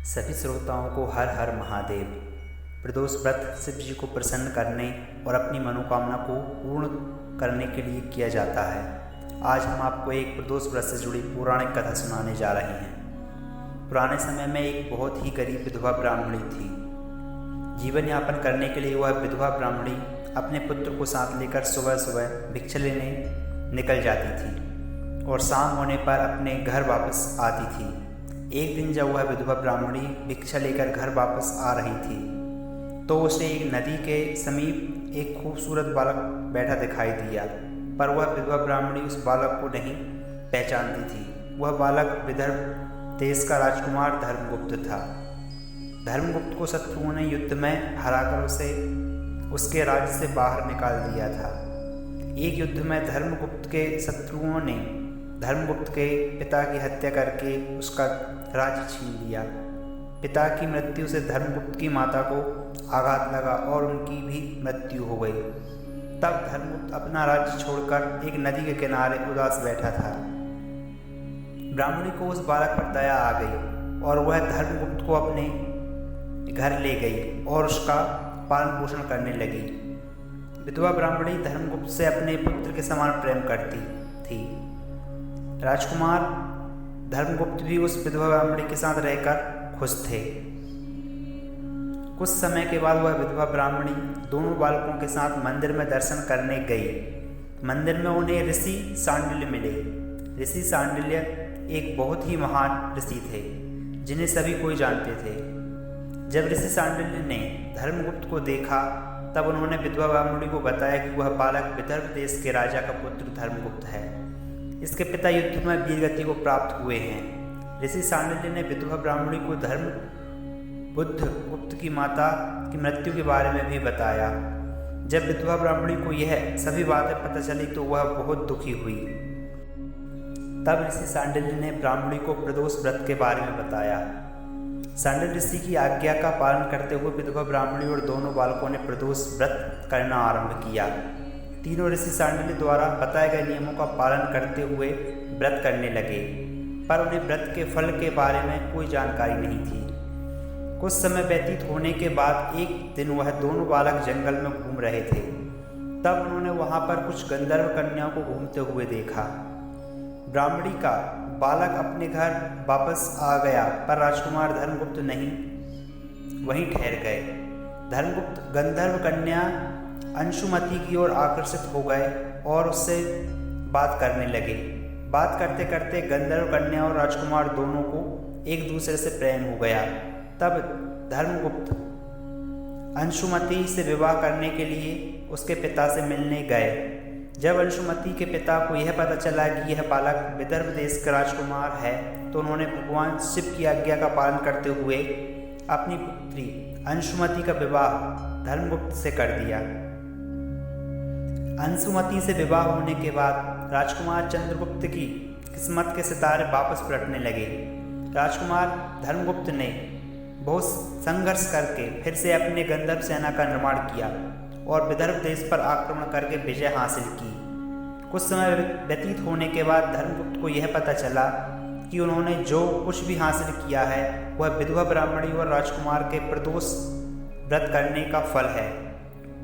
सभी श्रोताओं को हर हर महादेव। प्रदोष व्रत शिव जी को प्रसन्न करने और अपनी मनोकामना को पूर्ण करने के लिए किया जाता है। आज हम आपको एक प्रदोष व्रत से जुड़ी पौराणिक कथा सुनाने जा रहे हैं। पुराने समय में एक बहुत ही गरीब विधवा ब्राह्मणी थी। जीवन यापन करने के लिए वह विधवा ब्राह्मणी अपने पुत्र को साथ लेकर सुबह सुबह भिक्षा लेने निकल जाती थी और शाम होने पर अपने घर वापस आती थी। एक दिन जब वह विधवा ब्राह्मणी भिक्षा लेकर घर वापस आ रही थी तो उसे एक नदी के समीप एक खूबसूरत बालक बैठा दिखाई दिया, पर वह विधवा ब्राह्मणी उस बालक को नहीं पहचानती थी। वह बालक विदर्भ देश का राजकुमार धर्मगुप्त था। धर्मगुप्त को शत्रुओं ने युद्ध में हराकर उसे उसके राज्य से बाहर निकाल दिया था। एक युद्ध में धर्मगुप्त के शत्रुओं ने धर्मगुप्त के पिता की हत्या करके उसका राज्य छीन लिया। पिता की मृत्यु से धर्मगुप्त की माता को आघात लगा और उनकी भी मृत्यु हो गई। तब धर्मगुप्त अपना राज्य छोड़कर एक नदी के किनारे उदास बैठा था। ब्राह्मणी को उस बालक पर दया आ गई और वह धर्मगुप्त को अपने घर ले गई और उसका पालन पोषण करने लगी। विधवा ब्राह्मणी धर्मगुप्त से अपने पुत्र के समान प्रेम करती थी। राजकुमार धर्मगुप्त भी उस विधवा ब्राह्मणी के साथ रहकर खुश थे। कुछ समय के बाद वह विधवा ब्राह्मणी दोनों बालकों के साथ मंदिर में दर्शन करने गई। मंदिर में उन्हें ऋषि सांडिल्य मिले। ऋषि सांडिल्य एक बहुत ही महान ऋषि थे जिन्हें सभी कोई जानते थे। जब ऋषि सांडिल्य ने धर्मगुप्त को देखा तब उन्होंने विधवा ब्राह्मणी को बताया कि वह बालक विदर्भ देश के राजा का पुत्र धर्मगुप्त है। इसके पिता युद्ध में वीरगति को प्राप्त हुए हैं। ऋषि सांडिल्य ने विधवा ब्राह्मणी को बुद्ध गुप्त की माता की मृत्यु के बारे में भी बताया। जब विधवा ब्राह्मणी को यह सभी बातें पता चली तो वह बहुत दुखी हुई। तब ऋषि सांडिल्य ने ब्राह्मणी को प्रदोष व्रत के बारे में बताया। सांडिल्य ऋषि की आज्ञा का पालन करते हुए विधवा ब्राह्मणी और दोनों बालकों ने प्रदोष व्रत करना आरंभ किया। तीनों ऋषि सांडिल्य द्वारा बताए गए नियमों का पालन करते हुए व्रत करने लगे, पर उन्हें व्रत के फल के बारे में कोई जानकारी नहीं थी। कुछ समय व्यतीत होने के बाद एक दिन वह दोनों बालक जंगल में घूम रहे थे। तब उन्होंने वहां पर कुछ गंधर्व कन्याओं को घूमते हुए देखा। ब्राह्मणी का बालक अपने घर वापस आ गया, पर राजकुमार धर्मगुप्त नहीं वहीं ठहर गए। धर्मगुप्त गंधर्व कन्या अंशुमति की ओर आकर्षित हो गए और उससे बात करने लगे। बात करते करते गंधर्व कन्या और राजकुमार दोनों को एक दूसरे से प्रेम हो गया। तब धर्मगुप्त अंशुमति से विवाह करने के लिए उसके पिता से मिलने गए। जब अंशुमति के पिता को यह पता चला कि यह बालक विदर्भ देश का राजकुमार है तो उन्होंने भगवान शिव की आज्ञा का पालन करते हुए अपनी पुत्री अंशुमति का विवाह धर्मगुप्त से कर दिया। अंशुमति से विवाह होने के बाद राजकुमार चंद्रगुप्त की किस्मत के सितारे वापस पलटने लगे। राजकुमार धर्मगुप्त ने बहुत संघर्ष करके फिर से अपने गंधर्व सेना का निर्माण किया और विदर्भ देश पर आक्रमण करके विजय हासिल की। कुछ समय व्यतीत होने के बाद धर्मगुप्त को यह पता चला कि उन्होंने जो कुछ भी हासिल किया है वह विधवा ब्राह्मणी और राजकुमार के प्रदोष व्रत करने का फल है।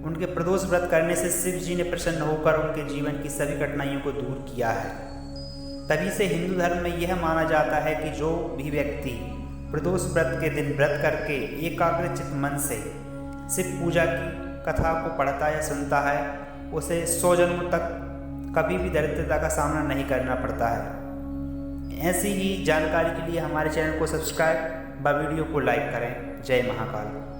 उनके प्रदोष व्रत करने से शिव जी ने प्रसन्न होकर उनके जीवन की सभी कठिनाइयों को दूर किया है। तभी से हिंदू धर्म में यह माना जाता है कि जो भी व्यक्ति प्रदोष व्रत के दिन व्रत करके एकाग्रचित मन से शिव पूजा की कथा को पढ़ता या सुनता है उसे 100 जन्मों तक कभी भी दरिद्रता का सामना नहीं करना पड़ता है। ऐसी ही जानकारी के लिए हमारे चैनल को सब्सक्राइब व वीडियो को लाइक करें। जय महाकाल।